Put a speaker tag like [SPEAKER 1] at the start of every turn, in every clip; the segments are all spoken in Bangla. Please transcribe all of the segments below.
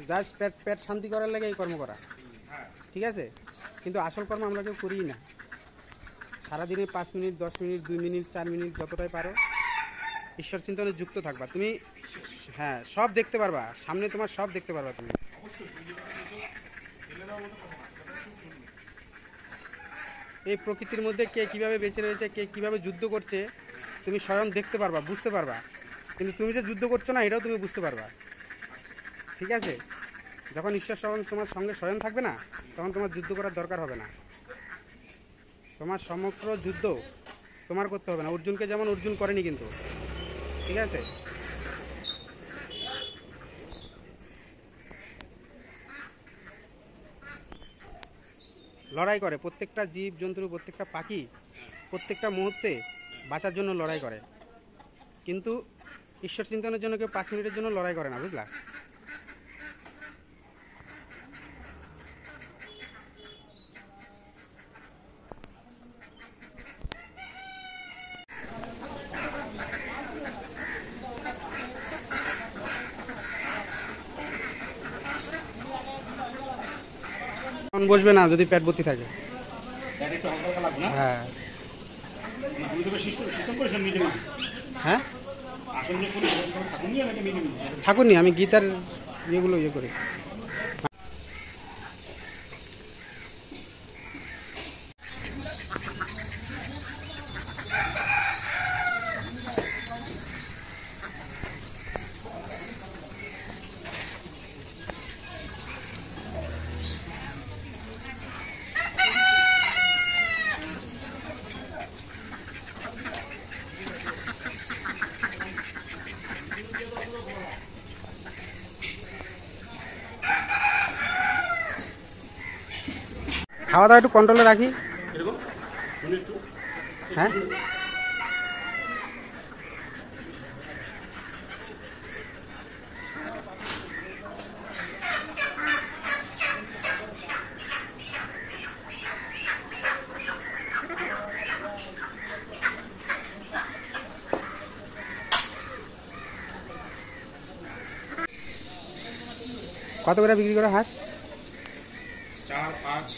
[SPEAKER 1] জাস্ট পেট পেট শান্তি করার লাগে এই কর্ম করা, ঠিক আছে? কিন্তু আসল কর্ম আমরা কেউ করিই না। সারাদিনে 5 মিনিট, 10 মিনিট, 2 মিনিট, 4 মিনিট যতটাই পারো ঈশ্বর চিন্তনে যুক্ত থাকবা। তুমি হ্যাঁ সব দেখতে পারবা, সামনে তোমার সব দেখতে পারবা তুমি। এই প্রকৃতির মধ্যে কে কিভাবে বেঁচে রয়েছে, কে কিভাবে যুদ্ধ করছে তুমি স্বয়ং দেখতে পারবা, বুঝতে পারবা। কিন্তু তুমি যে যুদ্ধ করছো না এটাও তুমি বুঝতে পারবা, ঠিক আছে? যখন ঈশ্বর তোমার সঙ্গে স্বয়ং থাকবে না, তখন তোমার যুদ্ধ করার দরকার হবে না। তোমার সমগ্র যুদ্ধ তোমার করতে হবে না। অর্জুনকে যেমন অর্জুন করেনি কিন্তু, ঠিক আছে? লড়াই করে প্রত্যেকটা জীব জন্তু, প্রত্যেকটা পাখি প্রত্যেকটা মুহূর্তে বাঁচার জন্য লড়াই করে। কিন্তু ঈশ্বর চিন্তনের জন্য কেউ 5 মিনিটের জন্য লড়াই করে না, বুঝলা? বসবে না যদি পেট ভর্তি থাকে। হ্যাঁ হ্যাঁ ঠাকুর নি, আমি গীতার ইয়েগুলো ইয়ে করি। খাওয়া দাওয়া একটু কন্ট্রোলে রাখি। হ্যাঁ কত করে বিক্রি করে হাঁস?
[SPEAKER 2] 4-5।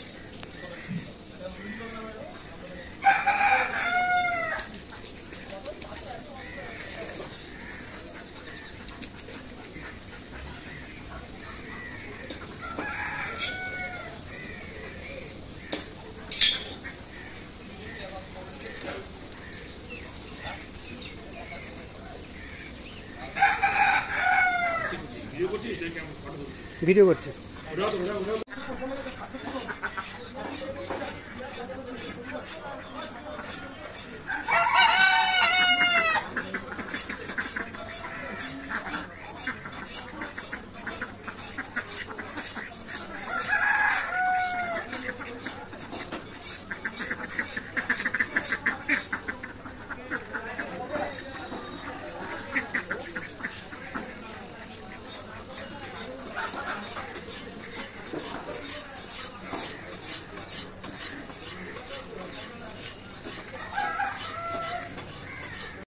[SPEAKER 1] ভিডিও করছি।